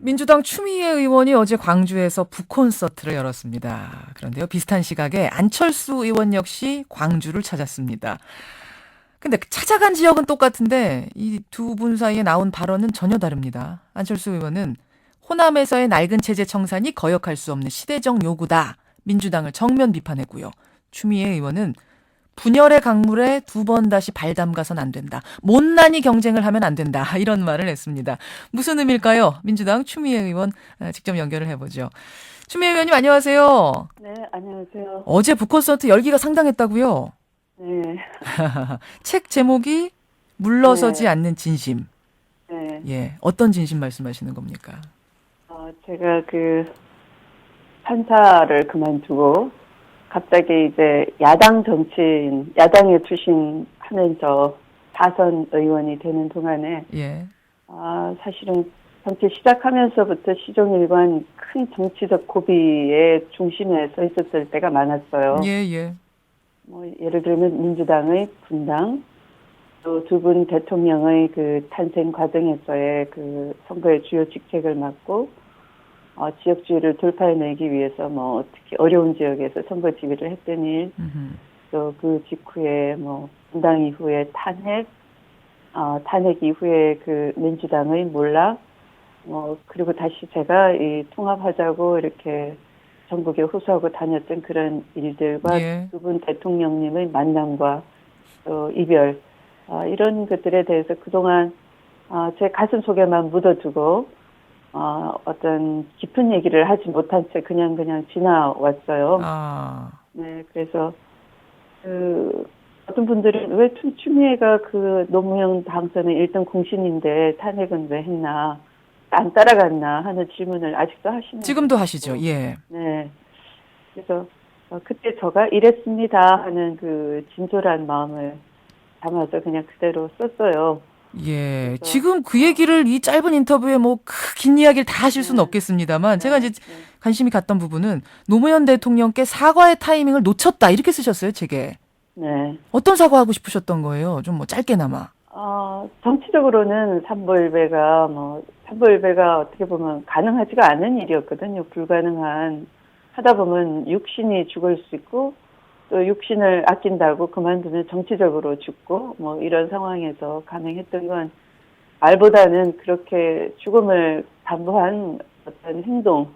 민주당 추미애 의원이 어제 광주에서 북콘서트를 열었습니다. 그런데요, 비슷한 시각에 안철수 의원 역시 광주를 찾았습니다. 근데 찾아간 지역은 똑같은데 이 두 분 사이에 나온 발언은 전혀 다릅니다. 안철수 의원은 호남에서의 낡은 체제 청산이 거역할 수 없는 시대적 요구다. 민주당을 정면 비판했고요. 추미애 의원은 분열의 강물에 두 번 다시 발 담가선 안 된다. 못난이 경쟁을 하면 안 된다. 이런 말을 했습니다. 무슨 의미일까요? 민주당 추미애 의원 직접 연결을 해보죠. 추미애 의원님 안녕하세요. 네, 안녕하세요. 어제 북콘서트 열기가 상당했다고요? 네, 책 제목이 물러서지 네, 않는 진심. 네. 예, 어떤 진심 말씀하시는 겁니까? 제가 판사를 그만두고 갑자기 이제 야당 정치인, 야당에 투신하면서 다선 의원이 되는 동안에, 예, 사실은 정치 시작하면서부터 시종일관 큰 정치적 고비의 중심에 서 있었을 때가 많았어요. 예, 예. 예를 들면 민주당의 분당, 또 두 분 대통령의 탄생 과정에서의 선거의 주요 직책을 맡고, 지역주의를 돌파해내기 위해서 특히 어려운 지역에서 선거 지휘를 했던 일, 또 그 직후에 분당 이후에 탄핵 이후에 민주당의 몰락, 그리고 다시 제가 이 통합하자고 이렇게 전국에 호소하고 다녔던 그런 일들과 예. 두 분 대통령님의 만남과 또 이별, 이런 것들에 대해서 그동안 제 가슴 속에만 묻어두고 어떤 깊은 얘기를 하지 못한 채 그냥 지나왔어요. 네, 그래서 어떤 분들은 왜 추미애가 노무현 당선의 1등 공신인데 탄핵은 왜 했나, 안 따라갔나 하는 질문을 아직도 하시는. 지금도 하시죠. 예. 네. 그래서 그때 제가 이랬습니다 하는 진솔한 마음을 담아서 그냥 그대로 썼어요. 예. 지금 그 얘기를 이 짧은 인터뷰에 긴 이야기를 다 하실 수는 없겠습니다만, 제가 이제 관심이 갔던 부분은 노무현 대통령께 사과의 타이밍을 놓쳤다. 이렇게 쓰셨어요, 책에. 네. 어떤 사과하고 싶으셨던 거예요? 좀 짧게나마. 정치적으로는 삼보일배가 어떻게 보면 가능하지가 않은 일이었거든요. 불가능한. 하다 보면 육신이 죽을 수 있고, 또 육신을 아낀다고 그만두면 정치적으로 죽고, 이런 상황에서 가능했던 건 말보다는 그렇게 죽음을 담보한 어떤 행동,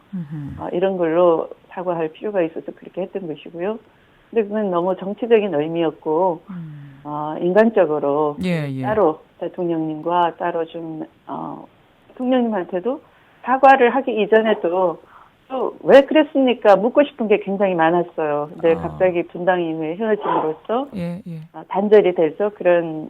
이런 걸로 사과할 필요가 있어서 그렇게 했던 것이고요. 근데 그건 너무 정치적인 의미였고, 인간적으로 예. 따로 대통령님과 따로 대통령님한테도 사과를 하기 이전에도 또 왜 그랬습니까? 묻고 싶은 게 굉장히 많았어요. 근데 갑자기 분당 이후에 헤어짐으로써 예. 단절이 돼서 그런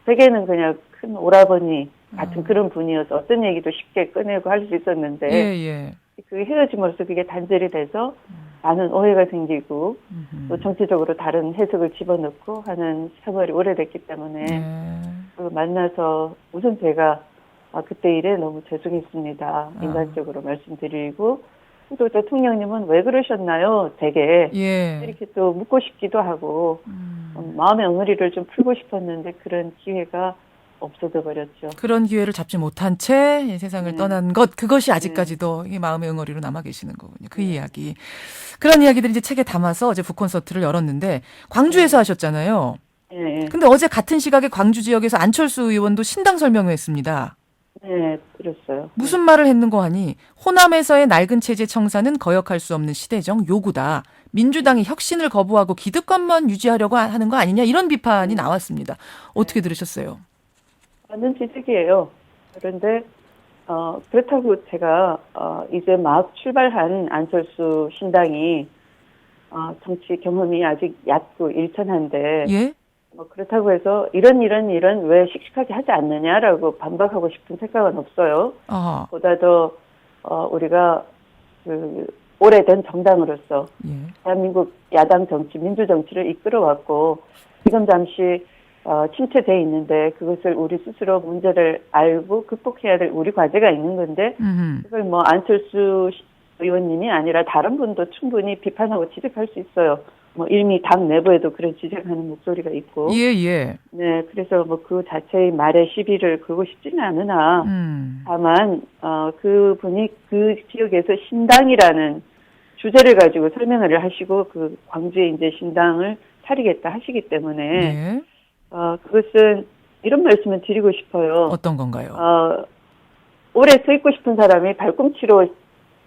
세계는 그냥 큰 오라버니 같은 그런 분이어서 어떤 얘기도 쉽게 꺼내고 할 수 있었는데 예. 그 헤어짐으로써 그게 단절이 돼서 많은 오해가 생기고 또 정치적으로 다른 해석을 집어넣고 하는 세월이 오래됐기 때문에 만나서 우선 제가 그때 일에 너무 죄송했습니다. 인간적으로 말씀드리고, 또 대통령님은 왜 그러셨나요? 되게 이렇게 또 묻고 싶기도 하고 마음의 엉어리를 좀 풀고 싶었는데 그런 기회가 없어져 버렸죠. 그런 기회를 잡지 못한 채 세상을 떠난 것, 그것이 아직까지도 이 마음의 응어리로 남아 계시는 거군요. 그 이야기. 그런 이야기들이 이제 책에 담아서 어제 북콘서트를 열었는데 광주에서 하셨잖아요. 근데 어제 같은 시각에 광주 지역에서 안철수 의원도 신당 설명을 했습니다. 네, 그랬어요. 무슨 말을 했는고 하니 호남에서의 낡은 체제 청산은 거역할 수 없는 시대적 요구다. 민주당이 혁신을 거부하고 기득권만 유지하려고 하는 거 아니냐, 이런 비판이 나왔습니다. 어떻게 들으셨어요? 완전 지적이에요. 그런데 그렇다고 제가 이제 막 출발한 안철수 신당이 정치 경험이 아직 얕고 일천한데 예? 그렇다고 해서 이런 왜 씩씩하게 하지 않느냐라고 반박하고 싶은 생각은 없어요. 보다 더 우리가 오래된 정당으로서 대한민국 야당 정치, 민주 정치를 이끌어왔고 지금 잠시 침체돼 있는데 그것을 우리 스스로 문제를 알고 극복해야 될 우리 과제가 있는 건데 그걸 안철수 의원님이 아니라 다른 분도 충분히 비판하고 지적할 수 있어요. 뭐 이미 당 내부에도 그런 지적하는 목소리가 있고. 예, 예. 네, 그래서 뭐 그 자체의 말에 시비를 걸고 싶지는 않으나, 다만, 그분이 그 지역에서 신당이라는 주제를 가지고 설명을 하시고 그 광주에 이제 신당을 차리겠다 하시기 때문에, 예. 그것은 이런 말씀을 드리고 싶어요. 어떤 건가요? 오래 서 있고 싶은 사람이 발꿈치로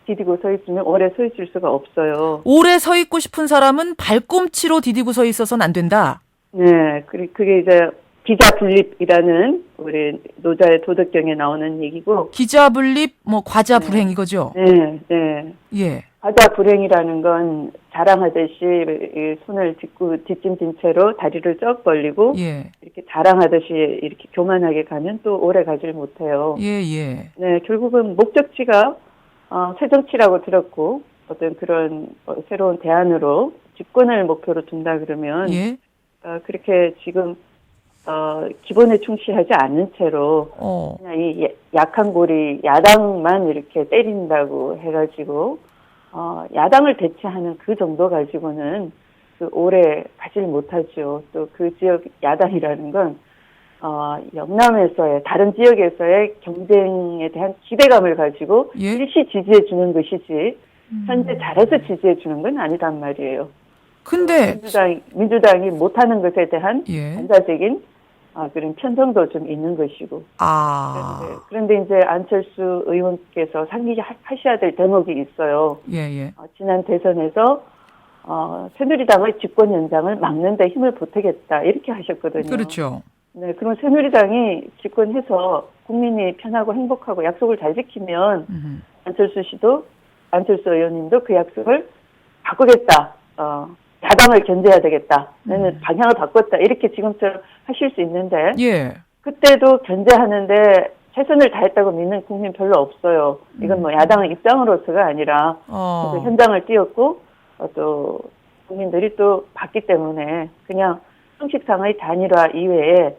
디디고 서 있으면 오래 서 있을 수가 없어요. 오래 서 있고 싶은 사람은 발꿈치로 디디고 서 있어서는 안 된다. 네, 그게 이제 기자 분립이라는 우리 노자의 도덕경에 나오는 얘기고. 기자 분립, 뭐 과자 네. 불행 이거죠. 네, 네. 예. 과자 불행이라는 건 자랑하듯이 이 손을 뒷짐진 채로 다리를 쩍 벌리고 예. 이렇게 자랑하듯이 이렇게 교만하게 가면 또 오래 가질 못해요. 예, 예. 네, 결국은 목적지가 새정치라고 들었고 어떤 그런 새로운 대안으로 집권을 목표로 둔다 그러면 예. 그렇게 지금 기본에 충실하지 않는 채로 그냥 이 약한 고리 야당만 이렇게 때린다고 해가지고 야당을 대체하는 그 정도 가지고는 그 오래 가질 못하죠. 또 그 지역 야당이라는 건 영남에서의 다른 지역에서의 경쟁에 대한 기대감을 가지고 예? 일시 지지해 주는 것이지 현재 잘해서 지지해 주는 건 아니단 말이에요. 근데 민주당이 못하는 것에 대한 예. 반사적인 그런 편성도 좀 있는 것이고. 그런데 이제 안철수 의원께서 상기하셔야 될 대목이 있어요. 예, 예. 지난 대선에서 새누리당의 집권 연장을 막는 데 힘을 보태겠다 이렇게 하셨거든요. 그렇죠. 네, 그럼 새누리당이 집권해서 국민이 편하고 행복하고 약속을 잘 지키면 안철수 의원님도 그 약속을 바꾸겠다. 야당을 견제해야 되겠다. 나는 방향을 바꿨다. 이렇게 지금처럼 하실 수 있는데 예. 그때도 견제하는데 최선을 다했다고 믿는 국민 별로 없어요. 이건 뭐 야당의 입장으로서가 아니라 현장을 뛰었고 또 국민들이 또 봤기 때문에 그냥 형식상의 단일화 이외에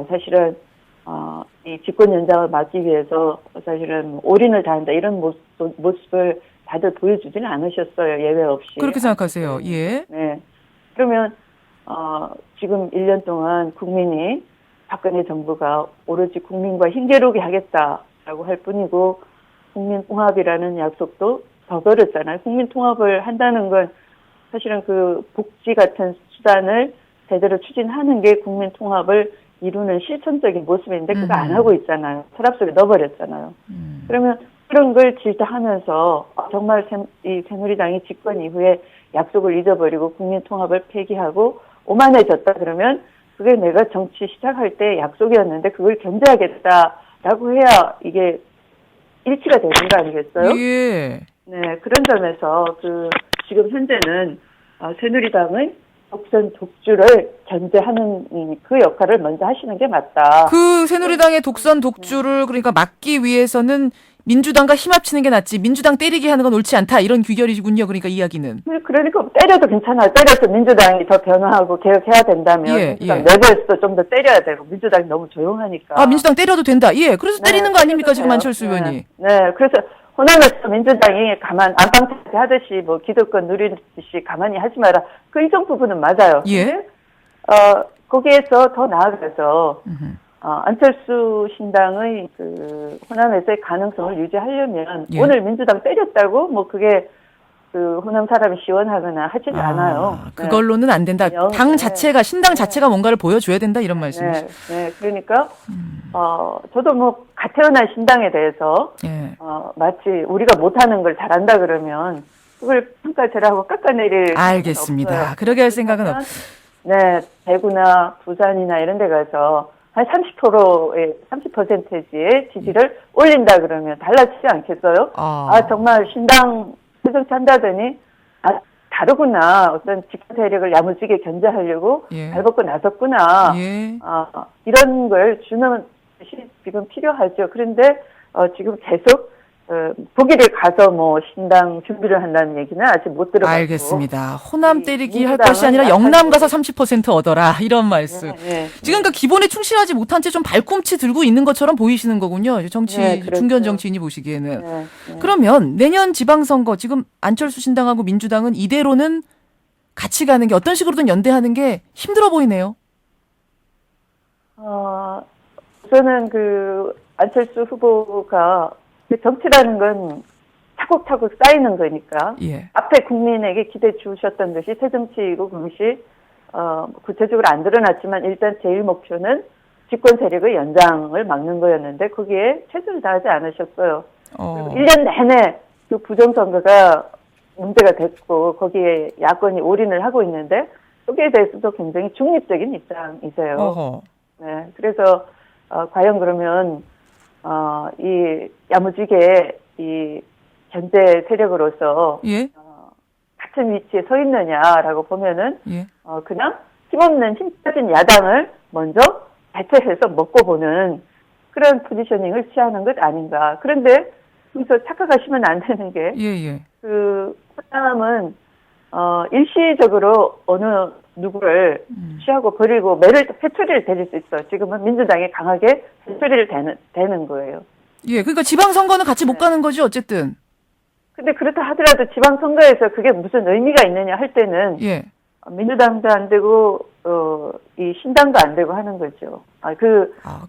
사실은 이 집권 연장을 막기 위해서 사실은 올인을 다한다 이런 모습을 다들 보여주지는 않으셨어요. 예외 없이. 그렇게 생각하세요. 예. 네. 그러면 지금 1년 동안 국민이 박근혜 정부가 오로지 국민과 힘겨루게 하겠다라고 할 뿐이고 국민통합이라는 약속도 저버렸잖아요. 국민통합을 한다는 건 사실은 그 복지 같은 수단을 제대로 추진하는 게 국민통합을 이루는 실천적인 모습인데 그거 안 하고 있잖아요. 서랍 속에 넣어버렸잖아요. 그러면 그런 걸 질타하면서 정말 이 새누리당이 집권 이후에 약속을 잊어버리고 국민통합을 폐기하고 오만해졌다 그러면 그게 내가 정치 시작할 때 약속이었는데 그걸 견제하겠다라고 해야 이게 일치가 되는 거 아니겠어요? 예. 네, 그런 점에서 지금 현재는 새누리당의 독선 독주를 견제하는 그 역할을 먼저 하시는 게 맞다. 그 새누리당의 독선 독주를 그러니까 막기 위해서는 민주당과 힘 합치는 게 낫지 민주당 때리게 하는 건 옳지 않다 이런 귀결이군요. 그러니까 이야기는. 그러니까 때려도 괜찮아요. 때려서 민주당이 더 변화하고 개혁해야 된다면 민주당 내부에서도 좀 더 때려야 되고 민주당이 너무 조용하니까. 민주당 때려도 된다. 예. 그래서 때리는 거 아닙니까 지금 안철수 의원이. 네. 그래서 호남에서 민주당이 안방차게 하듯이 뭐 기득권 누리듯이 가만히 하지 마라. 그 일정 부분은 맞아요. 예. 거기에서 더 나아가서 안철수 신당의 그 호남에서의 가능성을 유지하려면 오늘 민주당 때렸다고 뭐 그게 그 호남 사람이 시원하거나 하지는 않아요. 그걸로는 안 된다. 당 자체가 신당 자체가 뭔가를 보여줘야 된다 이런 말씀이시죠. 네. 그러니까 저도 뭐 갓 태어난 신당에 대해서 마치 우리가 못하는 걸 잘한다 그러면 그걸 평가절하고 깎아내릴 알겠습니다. 없어요. 그러게 할 생각은 없. 네, 대구나 부산이나 이런 데 가서 한 30%의 지지를 올린다 그러면 달라지지 않겠어요? 정말 신당 새정치 한다더니 다르구나. 어떤 집권 세력을 야무지게 견제하려고 발벗고 나섰구나. 이런 걸 주는 것이 지금 필요하죠. 그런데 지금 계속 보기를 가서 뭐 신당 준비를 한다는 얘기는 아직 못 들어봤고. 알겠습니다. 호남 때리기 할 것이 아니라 영남 가서 30% 얻어라 이런 말씀. 지금 그 기본에 충실하지 못한 채 좀 발꿈치 들고 있는 것처럼 보이시는 거군요. 그렇죠. 중견 정치인이 보시기에는. 그러면 내년 지방선거 지금 안철수 신당하고 민주당은 이대로는 같이 가는 게 어떤 식으로든 연대하는 게 힘들어 보이네요. 우선은 안철수 후보가 정치라는 건 차곡차곡 쌓이는 거니까 예. 앞에 국민에게 기대 주셨던 것이 새정치이고 그것이 구체적으로 안 드러났지만 일단 제일 목표는 집권 세력의 연장을 막는 거였는데 거기에 최선을 다하지 않으셨어요. 그리고 1년 내내 그 부정선거가 문제가 됐고 거기에 야권이 올인을 하고 있는데 여기에 대해서도 굉장히 중립적인 입장이세요. 어허. 네, 그래서 과연 그러면 이 야무지게 이 견제 세력으로서 예. 같은 위치에 서 있느냐라고 보면은 예. 그냥 힘없는 힘 빠진 야당을 먼저 대체해서 먹고 보는 그런 포지셔닝을 취하는 것 아닌가. 그런데 여기서 착각하시면 안 되는 게 예. 호남은 일시적으로 어느 누구를 취하고 버리고 매를 회초리를 대릴 수 있어. 지금은 민주당이 강하게 회초리를 대는 거예요. 예. 그러니까 지방선거는 같이 못 가는 거지 어쨌든. 근데 그렇다 하더라도 지방선거에서 그게 무슨 의미가 있느냐 할 때는 예. 민주당도 안 되고 이 신당도 안 되고 하는 거죠.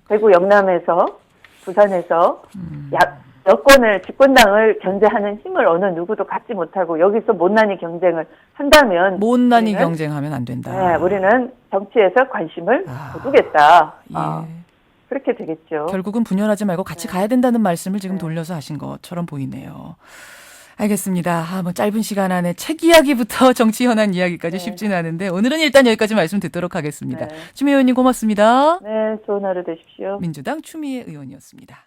대구 영남에서 부산에서 여권을 집권당을 견제하는 힘을 어느 누구도 갖지 못하고 여기서 못난이 경쟁을 한다면 못난이 경쟁하면 안 된다. 네, 우리는 정치에서 관심을 거두겠다. 예. 그렇게 되겠죠. 결국은 분열하지 말고 같이 가야 된다는 말씀을 지금 돌려서 하신 것처럼 보이네요. 알겠습니다. 뭐 짧은 시간 안에 책 이야기부터 정치 현안 이야기까지 쉽지는 않은데 오늘은 일단 여기까지 말씀 듣도록 하겠습니다. 추미애 의원님 고맙습니다. 네, 좋은 하루 되십시오. 민주당 추미애 의원이었습니다.